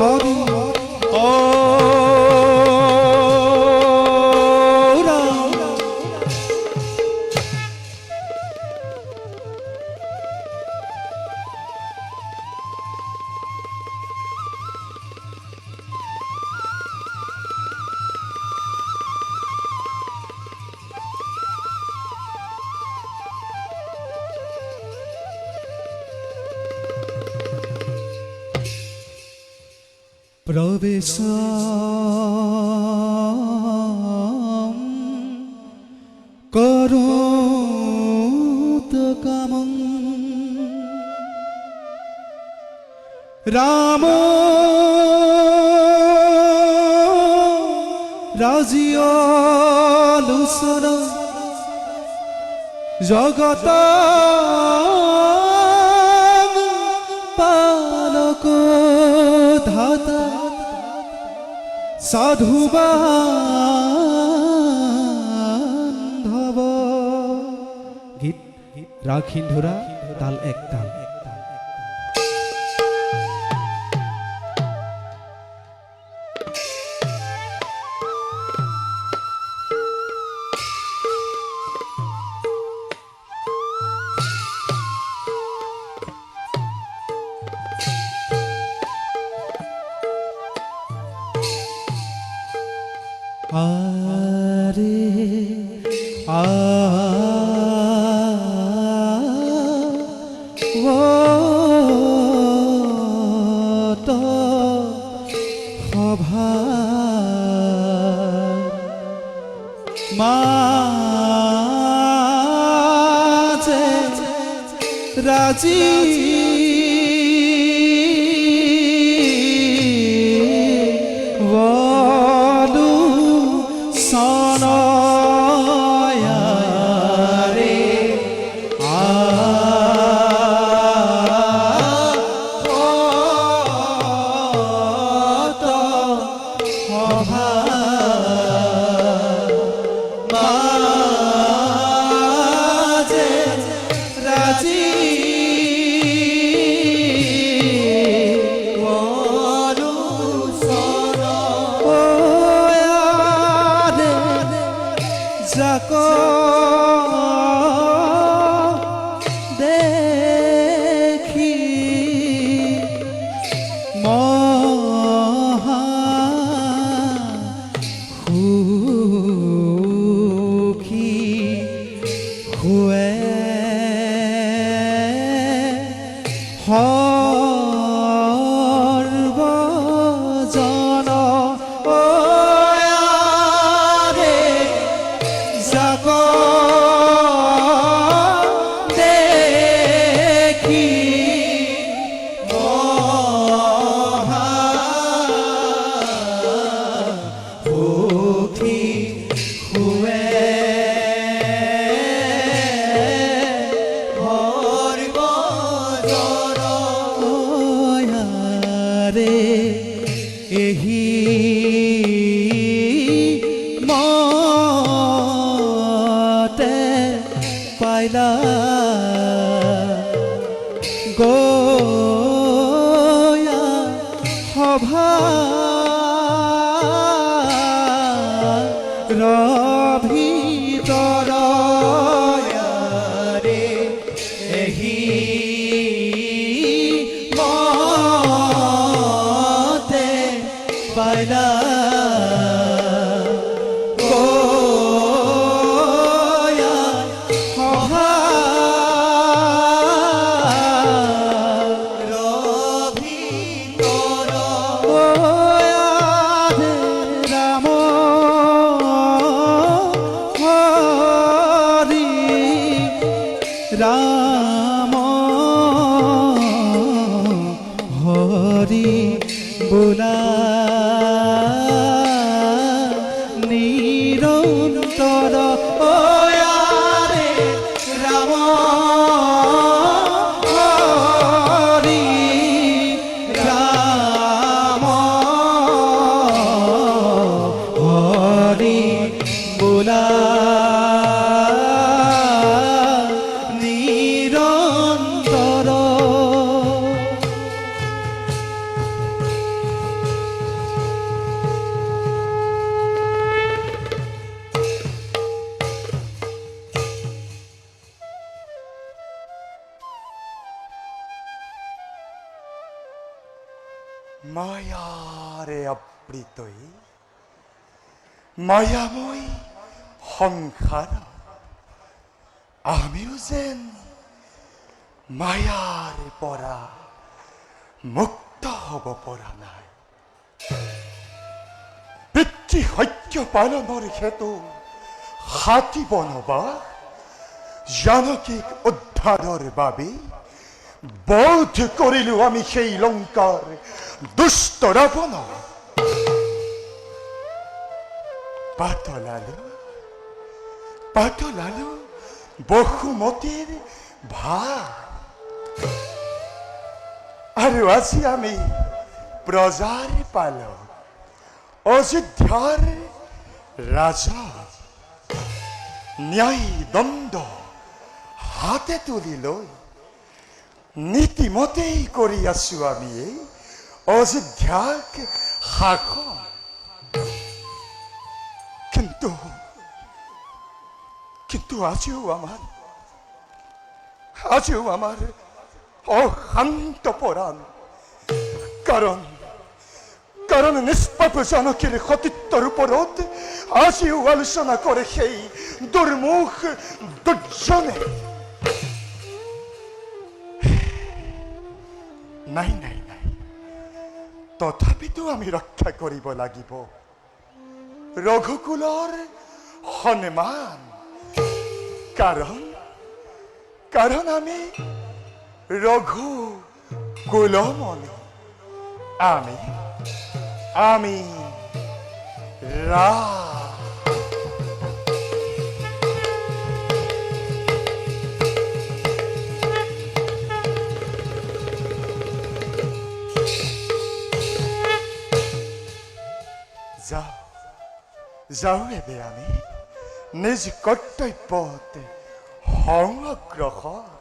হরি ও রাম প্রবেশম করোতকামং রাম রাজিয়ালুসর জগত পালক ধাতা সাধু বান্ধব। গীত রাগ হিন্দুরা তাল এক তাল। আরে আ ও তো সভা মাঝে রাজি দেখি মহা সুখী হুয়ে সর্বজন এহি মতে পাইলা গয়া সভা ভিতৰ এহি পাইলা গয়া সভা ভিতৰ ৰাম হৰি ৰাম হৰি বোলা নিৰন্তৰ ৰাম হৰি ৰাম হৰি বোলা মায়াৰে আবৃতই মায়াময় সংসাৰ আমিও যেন মায়াৰ পৰা মুক্ত হ'ব পৰা নাই। পিতৃ সত্য পালনৰ হেতু হাতী বনবাস জানকীক উদ্ধাৰৰ বাবে বধ কৰিলো আমি সেই লংকাৰ দুষ্ট ৰাৱণ। পাতলালো বসুমতীৰ ভাত আৰু আজি আমি প্ৰজাৰ পালক অযোধ্যাৰ ৰাজা ন্যায় দণ্ড হাতে তুলি লৈ নীতিমতেই কৰি আছো আমি এই অযোধ্যাক শাসন। কিন্তু আজিও আমাৰ অশান্ত পৰাণ, কাৰণ নিষ্পাপ জানকীৰ সতীত্বৰ ওপৰত আজিও আলোচনা কৰে সেই দুৰ্মুখ দুৰ্জনে। নাই, তথাপিতো আমি ৰক্ষা কৰিব লাগিব ৰঘুকুলৰ সন্মান, কাৰণ আমি ৰঘু কুলমণি, আমি যাওঁ এবে আমি নিজ কৰ্তব্যত সংগ্ৰসৰ।